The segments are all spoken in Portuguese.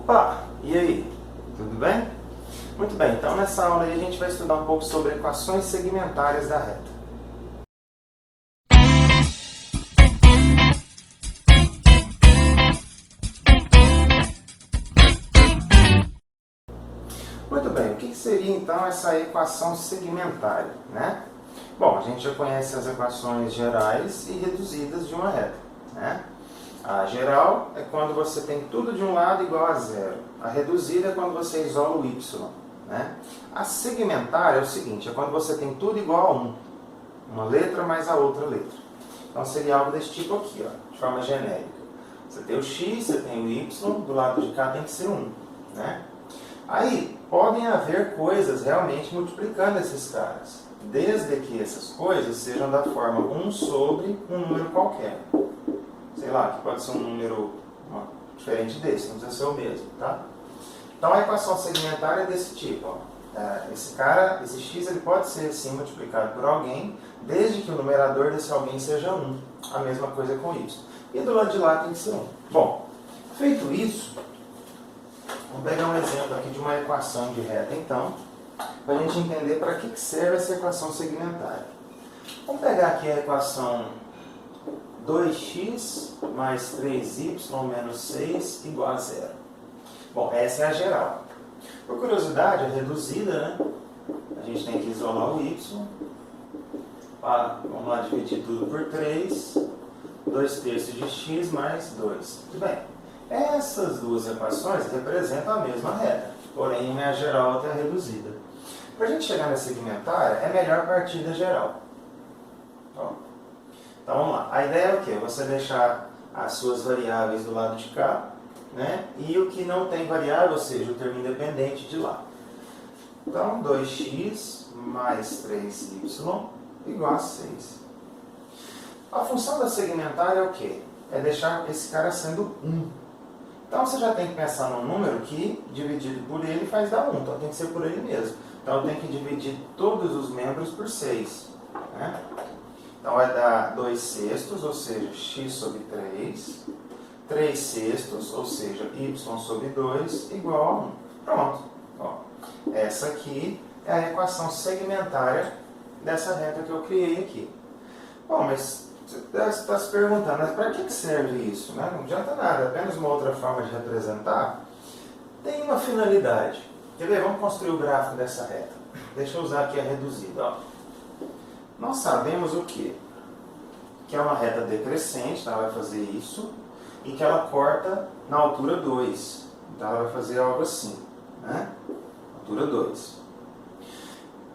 Opa! E aí? Tudo bem? Muito bem, então nessa aula aí a gente vai estudar um pouco sobre equações segmentárias da reta. Muito bem, o que seria então essa equação segmentária, né? Bom, a gente já conhece as equações gerais e reduzidas de uma reta, né? A geral é quando você tem tudo de um lado igual a zero. A reduzida é quando você isola o y, né? A segmentária é o seguinte, é quando você tem tudo igual a 1. Uma letra mais a outra letra. Então seria algo desse tipo aqui, ó, de forma genérica. Você tem o x, você tem o y, do lado de cá tem que ser 1, né? Aí, podem haver coisas realmente multiplicando esses caras, desde que essas coisas sejam da forma 1 sobre um número qualquer. Sei lá, que pode ser um número diferente desse, não precisa ser o mesmo, tá? Então a equação segmentária é desse tipo, ó. Esse x ele pode ser sim multiplicado por alguém, desde que o numerador desse alguém seja 1. A mesma coisa com y. E do lado de lá tem que ser 1. Bom, feito isso, vamos pegar um exemplo aqui de uma equação de reta, então, para a gente entender para que serve essa equação segmentária. Vamos pegar aqui a equação 2x mais 3y menos 6 igual a 0. Bom, essa é a geral. Por curiosidade, a reduzida, né? A gente tem que isolar o y. Vamos lá dividir tudo por 3. 2/3 de x mais 2. Muito bem. Essas duas equações representam a mesma reta. Porém, uma é a geral e outra é a reduzida. Para a gente chegar na segmentária, é melhor partir da geral. Ó. Então vamos lá. A ideia é o quê? Você deixar as suas variáveis do lado de cá, né? E o que não tem variável, ou seja, o termo independente de lá. Então 2x mais 3y igual a 6. A função da segmentária é o quê? É deixar esse cara sendo 1. Então você já tem que pensar num número que, dividido por ele, faz dar 1. Então tem que ser por ele mesmo. Então eu tenho que dividir todos os membros por 6. Né? Então vai dar 2/6, ou seja, x sobre 3. 3/6, ou seja, y sobre 2, igual a 1. Pronto. Ó, essa aqui é a equação segmentária dessa reta que eu criei aqui. Bom, mas você está se perguntando, mas para que serve isso? Né? Não adianta nada, apenas uma outra forma de representar. Tem uma finalidade. Quer ver? Vamos construir o gráfico dessa reta. Deixa eu usar aqui a reduzida. Ó. Nós sabemos o quê? Que é uma reta decrescente, então ela vai fazer isso, e que ela corta na altura 2. Então ela vai fazer algo assim, né? Altura 2.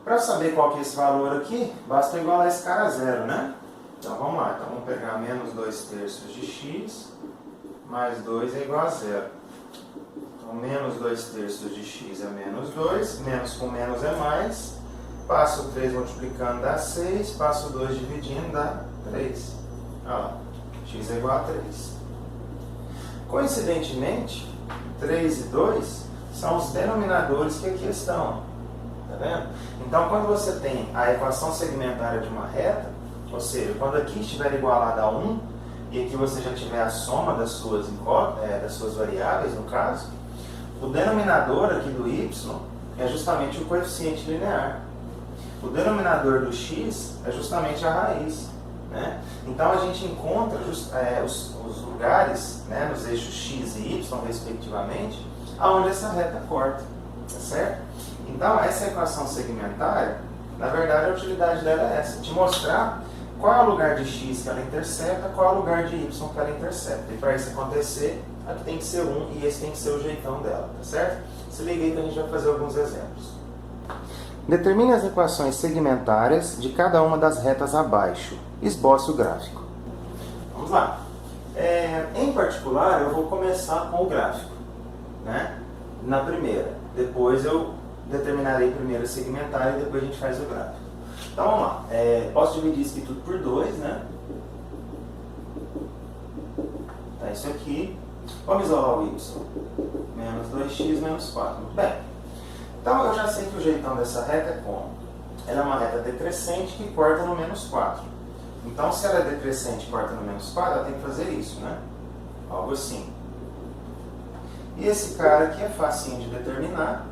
Para saber qual que é esse valor aqui, basta igualar esse cara a zero, né? Então vamos lá, então vamos pegar menos 2/3 de x, mais 2 é igual a zero. Então menos 2/3 de x é menos 2, menos com menos é mais, passo 3 multiplicando dá 6, passo 2 dividindo dá 3. Olha lá, x é igual a 3. Coincidentemente, 3 e 2 são os denominadores que aqui estão. Tá vendo? Então, quando você tem a equação segmentária de uma reta, ou seja, quando aqui estiver igualado a 1, e aqui você já tiver a soma das suas variáveis, no caso, o denominador aqui do y é justamente o coeficiente linear. O denominador do x é justamente a raiz. Né? Então a gente encontra os lugares, né, nos eixos x e y, respectivamente, aonde essa reta corta. Tá certo? Então essa equação segmentária, na verdade a utilidade dela é essa, te mostrar qual é o lugar de x que ela intercepta, qual é o lugar de y que ela intercepta. E para isso acontecer, aqui tem que ser 1 e esse tem que ser o jeitão dela. Tá certo? Se liga aí que a gente vai fazer alguns exemplos. Determine as equações segmentárias de cada uma das retas abaixo. Esboce o gráfico. Vamos lá. Em particular, eu vou começar com o gráfico, né? Na primeira. Depois eu determinarei primeiro a segmentária e depois a gente faz o gráfico. Então vamos lá. Posso dividir isso aqui tudo por 2, né? Tá, isso aqui. Vamos isolar o y. Menos 2x menos 4. Muito bem. Então eu já sei que o jeitão dessa reta é como? Ela é uma reta decrescente que corta no menos 4. Então se ela é decrescente e corta no menos 4, ela tem que fazer isso, né? Algo assim. E esse cara aqui é facinho de determinar,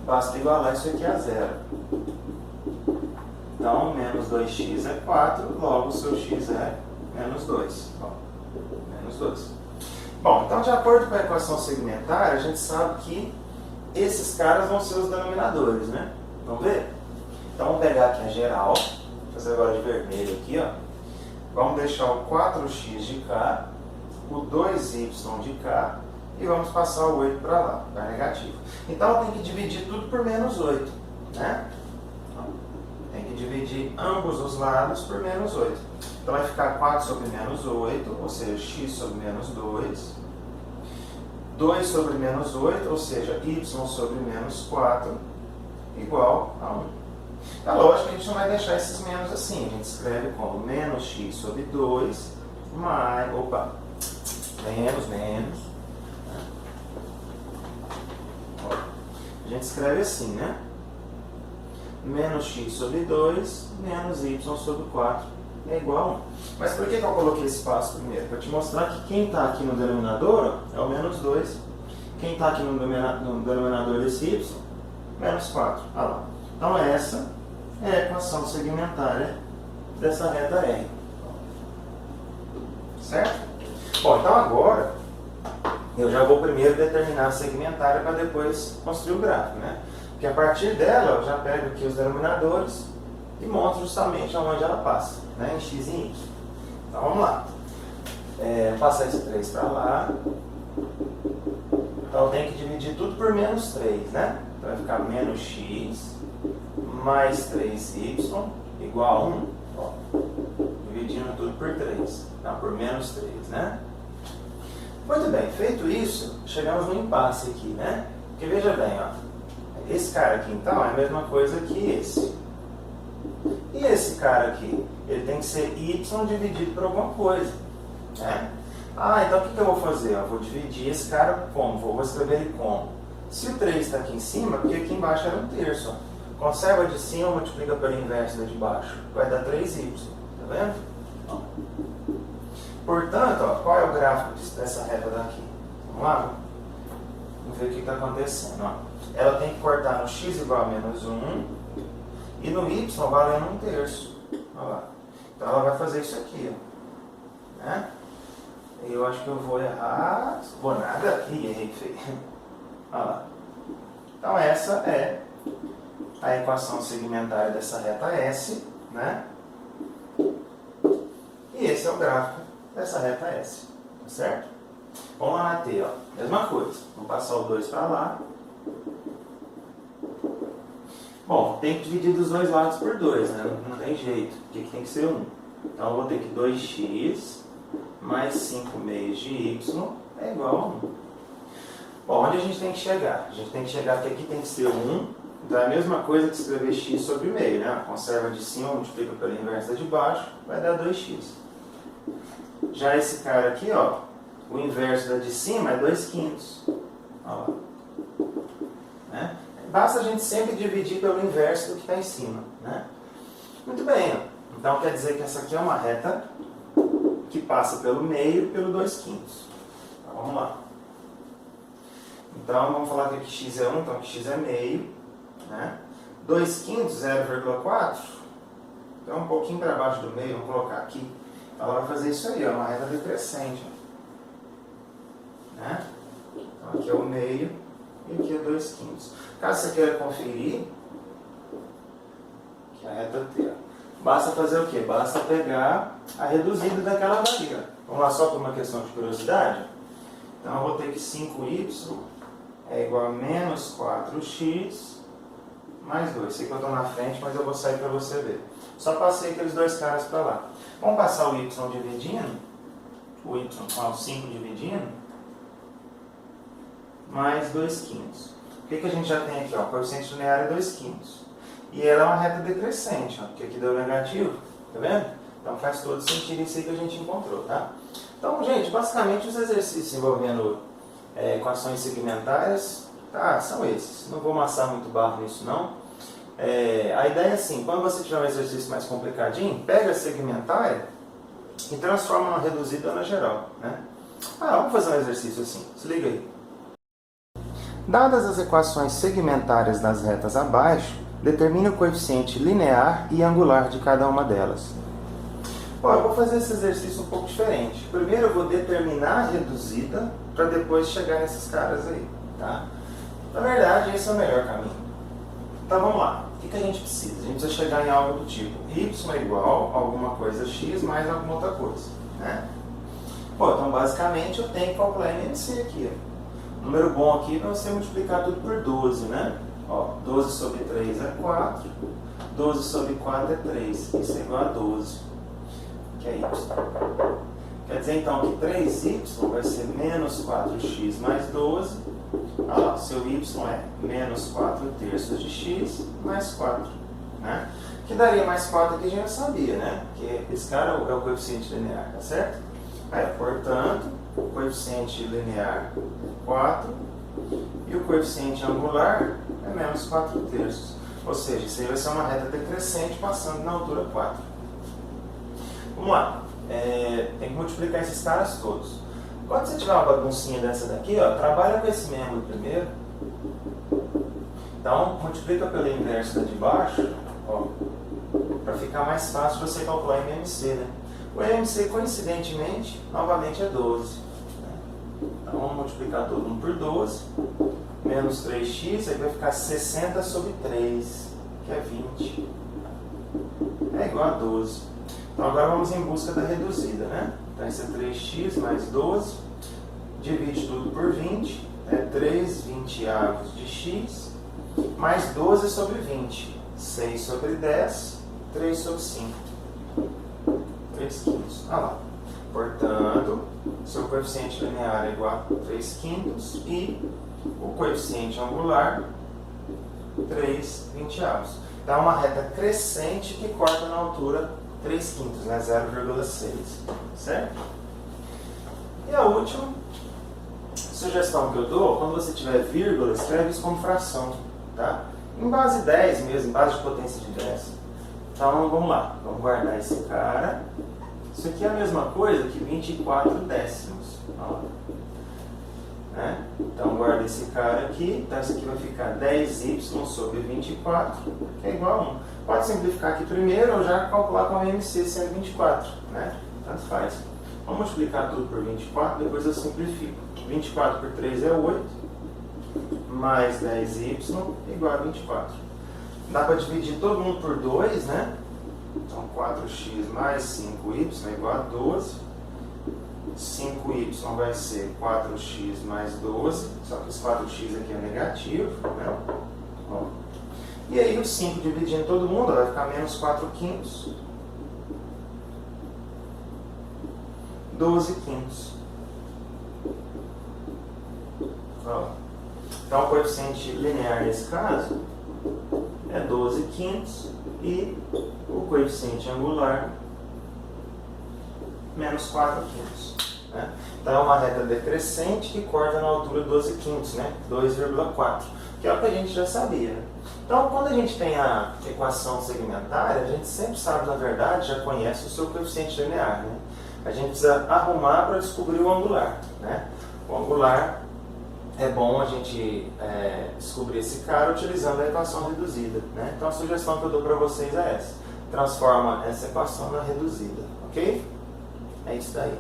basta igualar isso aqui a zero. Então, menos 2x é 4, logo o seu x é menos 2. Ó, menos 2. Bom, então de acordo com a equação segmentar, a gente sabe que esses caras vão ser os denominadores, né? Vamos ver? Então vamos pegar aqui a geral, vou fazer agora de vermelho aqui, ó. Vamos deixar o 4x de cá, o 2y de cá, e vamos passar o 8 para lá, para negativo. Então eu tenho que dividir tudo por menos 8, né? Tem que dividir ambos os lados por menos 8. Então vai ficar 4 sobre menos 8, ou seja, x sobre menos 2. 2 sobre menos 8, ou seja, y sobre menos 4, igual a 1. É lógico que a gente não vai deixar esses menos assim. A gente escreve como menos x sobre 2, mais... Opa! Menos. A gente escreve assim, né? Menos x sobre 2, menos y sobre 4 é igual a 1. Mas por que eu coloquei esse passo primeiro? Para te mostrar que quem está aqui no denominador é o menos 2. Quem está aqui no denominador desse y, menos 4. Ah lá. Então essa é a equação segmentária dessa reta R. Certo? Bom, então agora eu já vou primeiro determinar a segmentária para depois construir o gráfico, né? Porque a partir dela eu já pego aqui os denominadores e monto justamente onde ela passa, né? Em x e em y. Então vamos lá. Passar esse 3 para lá. Então eu tenho que dividir tudo por menos 3, né? Então vai ficar menos x mais 3y igual a 1. Ó, dividindo tudo por 3. Então por menos 3, né? Muito bem, feito isso, chegamos no impasse aqui, né? Porque veja bem, ó, esse cara aqui então é a mesma coisa que esse. E esse cara aqui, ele tem que ser y dividido por alguma coisa, né? Ah, então o que eu vou fazer? Eu vou dividir esse cara como? Vou escrever ele como? Se o 3 está aqui em cima, porque aqui embaixo era 1/3. Conserva de cima, multiplica pelo inverso da de baixo. Vai dar 3y, tá vendo? Ó. Portanto, ó, qual é o gráfico dessa reta daqui? Vamos lá? Vamos ver o que está acontecendo. Ó. Ela tem que cortar no x igual a menos 1 e no y valendo 1/3. Olha lá. Então ela vai fazer isso aqui. Ó. Né? Eu acho que eu vou errar. Vou nada. Ih, errei feio. Olha lá. Então essa é a equação segmentária dessa reta S, né? E esse é o gráfico dessa reta S, tá certo? Vamos lá na T, ó. Mesma coisa. Vamos passar o 2 para lá. Bom, tem que dividir dos dois lados por 2, né? Não tem jeito. Porque aqui tem que ser 1. Então eu vou ter que 2x mais 5 meios de y é igual a 1. Bom, onde a gente tem que chegar? A gente tem que chegar que aqui tem que ser 1. Então é a mesma coisa que escrever x sobre meio, né? Conserva de cima, multiplica pela inversa de baixo, vai dar 2x. Já esse cara aqui, ó, o inverso da de cima é 2/5. Olha lá. Né? Basta a gente sempre dividir pelo inverso do que está em cima, né? Muito bem, ó. Então quer dizer que essa aqui é uma reta que passa pelo meio pelo 2/5. Então, vamos lá. Então vamos falar que aqui x é 1, então aqui x é meio, né? 2/5, 0,4, então um pouquinho para baixo do meio, vamos colocar aqui. Ela vai fazer isso aí, ó, uma reta decrescente. Né? Então aqui é o meio e aqui é 2/5. Caso você queira conferir, aqui é a reta T. Ó. Basta fazer o quê? Basta pegar a reduzida daquela barriga. Vamos lá só por uma questão de curiosidade. Então eu vou ter que 5y é igual a menos 4x mais 2. Sei que eu estou na frente, mas eu vou sair para você ver. Só passei aqueles dois caras para lá. Vamos passar o y dividindo, o y com o 5 dividindo, mais 2/5. O que a gente já tem aqui? Ó, o coeficiente linear é 2/5. E ela é uma reta decrescente, ó, porque aqui deu negativo, tá vendo? Então faz todo sentido isso aí que a gente encontrou, tá? Então, gente, basicamente os exercícios envolvendo equações segmentárias, tá, são esses. Não vou amassar muito barro nisso, não. A ideia é assim, quando você tiver um exercício mais complicadinho, pega a segmentária e transforma uma reduzida na geral, né? Vamos fazer um exercício assim, se liga aí. Dadas as equações segmentárias das retas abaixo, determine o coeficiente linear e angular de cada uma delas. Bom, eu vou fazer esse exercício um pouco diferente. Primeiro eu vou determinar a reduzida, para depois chegar nesses caras aí, tá? Na verdade, esse é o melhor caminho. Então vamos lá. O que a gente precisa? A gente precisa chegar em algo do tipo y é igual a alguma coisa x mais alguma outra coisa, né? Bom, então basicamente eu tenho que calcular MMC aqui, ó. Número bom aqui para você multiplicar tudo por 12, né? Ó, 12 sobre 3 é 4, 12 sobre 4 é 3, isso é igual a 12, que é y. Quer dizer então que 3y vai ser menos 4x mais 12, olha lá, seu y é menos 4 terços de x mais 4, né? Que daria mais 4 aqui a gente já sabia, né? Que esse cara é o coeficiente linear, tá certo? Aí, portanto, o coeficiente linear é 4 e o coeficiente angular é menos 4 terços. Ou seja, isso aí vai ser uma reta decrescente passando na altura 4. Vamos lá. Tem que multiplicar esses caras todos. Quando você tiver uma baguncinha dessa daqui, ó, trabalha com esse membro primeiro. Então, multiplica pelo inverso da de baixo, para ficar mais fácil você calcular o MMC, né? O MMC, coincidentemente, novamente é 12. Né? Então, vamos multiplicar todo mundo por 12. Menos 3x, aí vai ficar 60 sobre 3, que é 20. É igual a 12. Então, agora vamos em busca da reduzida, né? Então, isso é 3x mais 12. Divide tudo por 20. É 3 20avos de x. Mais 12 sobre 20. 6 sobre 10. 3 sobre 5. 3 quintos. Olha lá. Portanto, seu coeficiente linear é igual a 3 quintos e o coeficiente angular 3 20avos. Dá uma reta crescente que corta na altura 3 quintos, né? 0,6. Certo? E a última sugestão que eu dou, quando você tiver vírgula, escreve isso como fração, tá? Em base 10 mesmo, em base de potência de 10. Então, vamos lá. Vamos guardar esse cara. Isso aqui é a mesma coisa que 24 décimos. Ó. Né? Então, guarda esse cara aqui. Então, isso aqui vai ficar 10y sobre 24, que é igual a 1. Pode simplificar aqui primeiro ou já calcular com a MMC sendo 24. Né? Tanto faz. Vamos multiplicar tudo por 24, depois eu simplifico. 24 por 3 é 8, mais 10y igual a 24. Dá para dividir todo mundo por 2, né? Então, 4x mais 5y é igual a 12. 5y vai ser 4x mais 12, só que esse 4x aqui é negativo, né? Ó. E aí, o 5 dividindo todo mundo vai ficar menos 4 quintos. 12 quintos. Ó. Então, o coeficiente linear nesse caso é 12 quintos e o coeficiente angular menos 4 quintos. Né? Então é uma reta decrescente que corta na altura 12 quintos, né? 2,4, que é o que a gente já sabia. Né? Então quando a gente tem a equação segmentária, a gente sempre sabe, na verdade, já conhece o seu coeficiente linear. Né? A gente precisa arrumar para descobrir o angular. Né? O angular é bom a gente descobrir esse cara utilizando a equação reduzida. Né? Então a sugestão que eu dou para vocês é essa. Transforma essa equação na reduzida. Ok? É isso daí.